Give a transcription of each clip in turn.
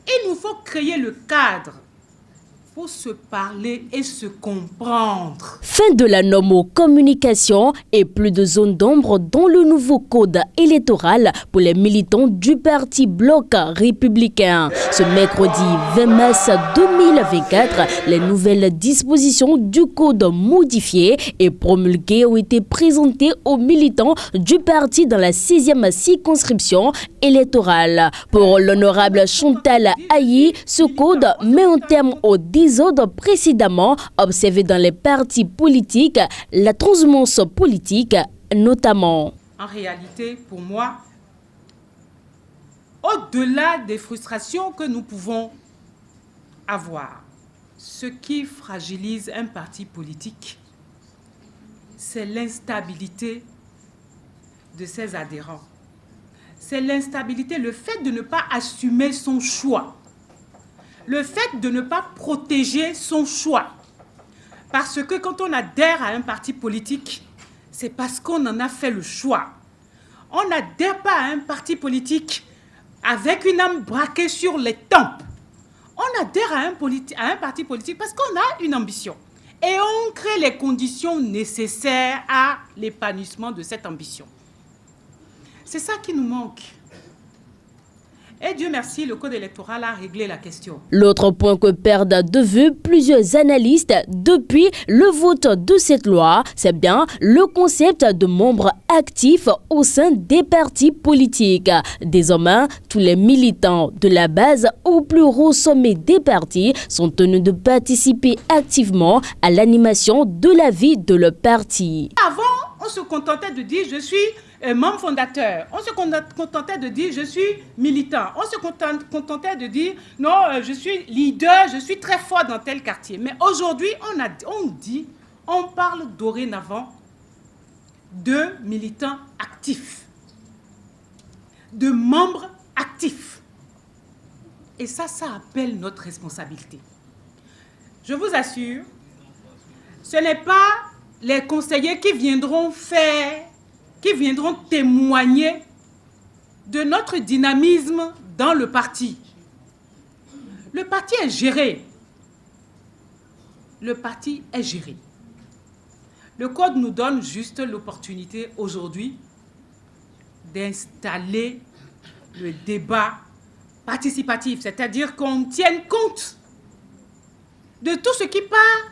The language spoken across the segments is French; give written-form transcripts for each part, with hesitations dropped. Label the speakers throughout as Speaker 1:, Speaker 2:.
Speaker 1: Il nous faut créer le cadre pour se parler et se comprendre.
Speaker 2: Fin de la communication et plus de zones d'ombre dans le nouveau code électoral pour les militants du parti Bloc républicain. Ce mercredi 20 mars 2024, les nouvelles dispositions du code modifié et promulguées ont été présentées aux militants du parti dans la 6e circonscription électorale. Pour l'honorable Chantal Ayi, ce code met un terme au désordre précédemment observé dans les partis politiques, la transhumance politique notamment.
Speaker 1: En réalité, pour moi, au-delà des frustrations que nous pouvons avoir, ce qui fragilise un parti politique, c'est l'instabilité de ses adhérents. C'est l'instabilité, le fait de ne pas assumer son choix. Le fait de ne pas protéger son choix. Parce que quand on adhère à un parti politique, c'est parce qu'on en a fait le choix. On n'adhère pas à un parti politique avec une âme braquée sur les tempes. On adhère à un parti politique parce qu'on a une ambition. Et on crée les conditions nécessaires à l'épanouissement de cette ambition. C'est ça qui nous manque. Et Dieu merci, le code électoral a réglé la question.
Speaker 2: L'autre point que perdent de vue plusieurs analystes depuis le vote de cette loi, c'est bien le concept de membres actifs au sein des partis politiques. Désormais, tous les militants de la base au plus haut sommet des partis sont tenus de participer activement à l'animation de la vie de leur parti.
Speaker 1: Avant, on se contentait de dire « je suis membre fondateur », on se contentait de dire « je suis militant », on se contentait de dire « non, je suis leader, je suis très fort dans tel quartier ». Mais aujourd'hui, on parle dorénavant de militants actifs, de membres actifs. Et ça appelle notre responsabilité. Je vous assure, ce n'est pas les conseillers qui viendront témoigner de notre dynamisme dans le parti. Le parti est géré. Le parti est géré. Le code nous donne juste l'opportunité aujourd'hui d'installer le débat participatif, c'est-à-dire qu'on tienne compte de tout ce qui part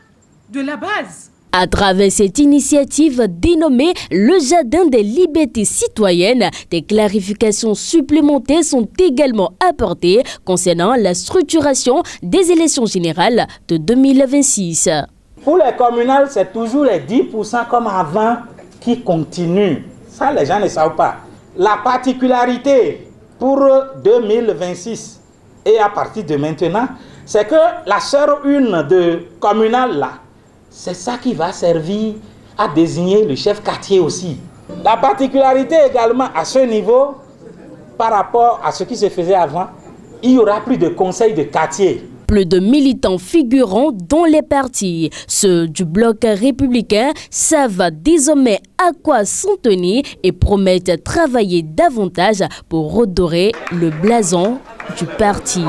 Speaker 1: de la base.
Speaker 2: À travers cette initiative dénommée le Jardin des libertés citoyennes, des clarifications supplémentaires sont également apportées concernant la structuration des élections générales de 2026.
Speaker 3: Pour les communales, c'est toujours les 10% comme avant qui continuent. Ça, les gens ne savent pas. La particularité pour 2026 et à partir de maintenant, c'est que la sœur une de communale là, c'est ça qui va servir à désigner le chef quartier aussi. La particularité également à ce niveau, par rapport à ce qui se faisait avant, il y aura plus de conseils de quartier.
Speaker 2: Plus de militants figurant dans les partis. Ceux du bloc républicain savent désormais à quoi s'en tenir et promettent travailler davantage pour redorer le blason du parti.